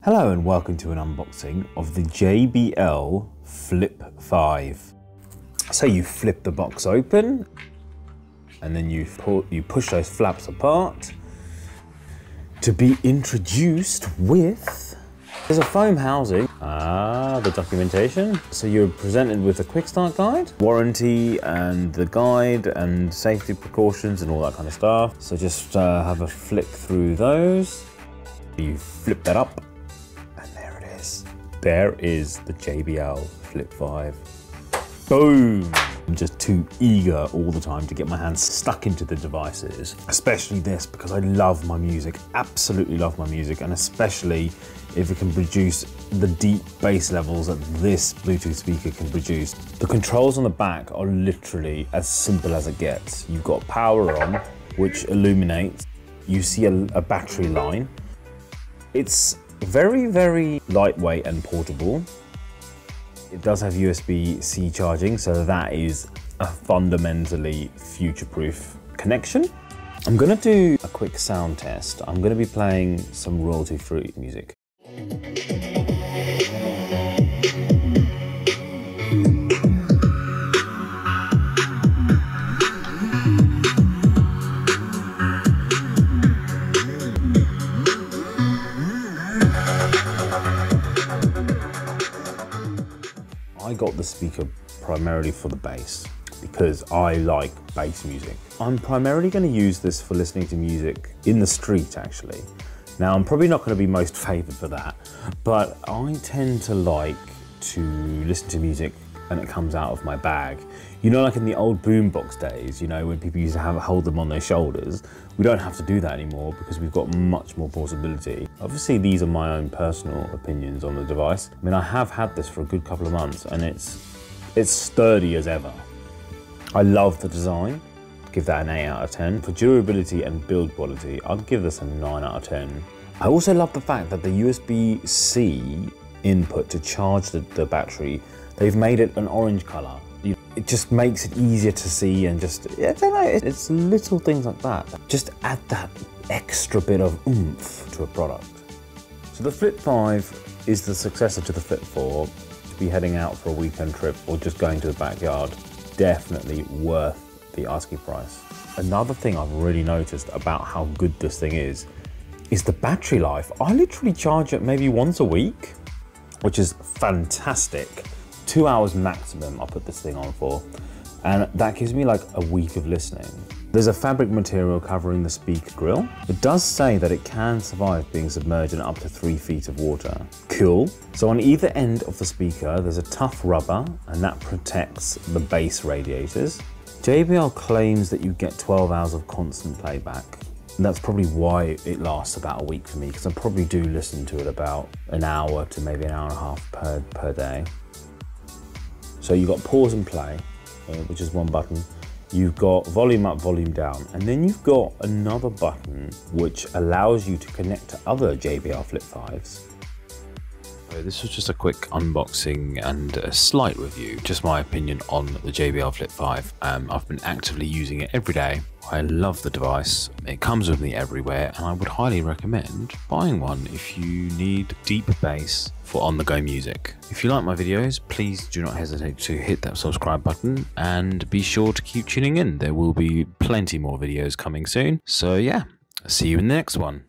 Hello and welcome to an unboxing of the JBL FLIP 5. So you flip the box open and then you push those flaps apart to be introduced with, there's a foam housing, the documentation. So you're presented with a quick start guide, warranty and the guide and safety precautions and all that kind of stuff. So just have a flick through those. You flip that up. There is the JBL FLIP 5. Boom! I'm just too eager all the time to get my hands stuck into the devices, especially this, because I love my music, absolutely love my music, and especially if it can produce the deep bass levels that this Bluetooth speaker can produce. The controls on the back are literally as simple as it gets. You've got power on, which illuminates. You see a battery line. It's very, very lightweight and portable. It does have USB-C charging, so that is a fundamentally future-proof connection. I'm gonna do a quick sound test. I'm gonna be playing some royalty-free music. I got the speaker primarily for the bass because I like bass music. I'm primarily going to use this for listening to music in the street actually. Now I'm probably not going to be most favoured for that, but I tend to like to listen to music and it comes out of my bag. You know, like in the old boombox days, you know, when people used to hold them on their shoulders. We don't have to do that anymore because we've got much more portability. Obviously, these are my own personal opinions on the device. I mean, I have had this for a good couple of months and it's sturdy as ever. I love the design. Give that an 8 out of 10. For durability and build quality, I'd give this a 9 out of 10. I also love the fact that the USB-C input to charge the battery, they've made it an orange color. It just makes it easier to see and just, I don't know, it's little things like that. Just add that extra bit of oomph to a product. So the FLIP 5 is the successor to the FLIP 4. To be heading out for a weekend trip or just going to the backyard, definitely worth the asking price. Another thing I've really noticed about how good this thing is the battery life. I literally charge it maybe once a week, which is fantastic. 2 hours maximum I put this thing on for, and that gives me like a week of listening. There's a fabric material covering the speaker grill. It does say that it can survive being submerged in up to 3 feet of water. Cool. So on either end of the speaker, there's a tough rubber, and that protects the bass radiators. JBL claims that you get 12 hours of constant playback. And that's probably why it lasts about a week for me, because I probably do listen to it about an hour to maybe an hour and a half per day. So you've got pause and play, which is one button. You've got volume up, volume down, and then you've got another button which allows you to connect to other JBL FLIP 5s. This was just a quick unboxing and a slight review, just my opinion on the JBL FLIP 5. I've been actively using it every day. I love the device. It comes with me everywhere, and I would highly recommend buying one if you need deep bass for on-the-go music. If you like my videos, please do not hesitate to hit that subscribe button and be sure to keep tuning in. There will be plenty more videos coming soon. So yeah, see you in the next one.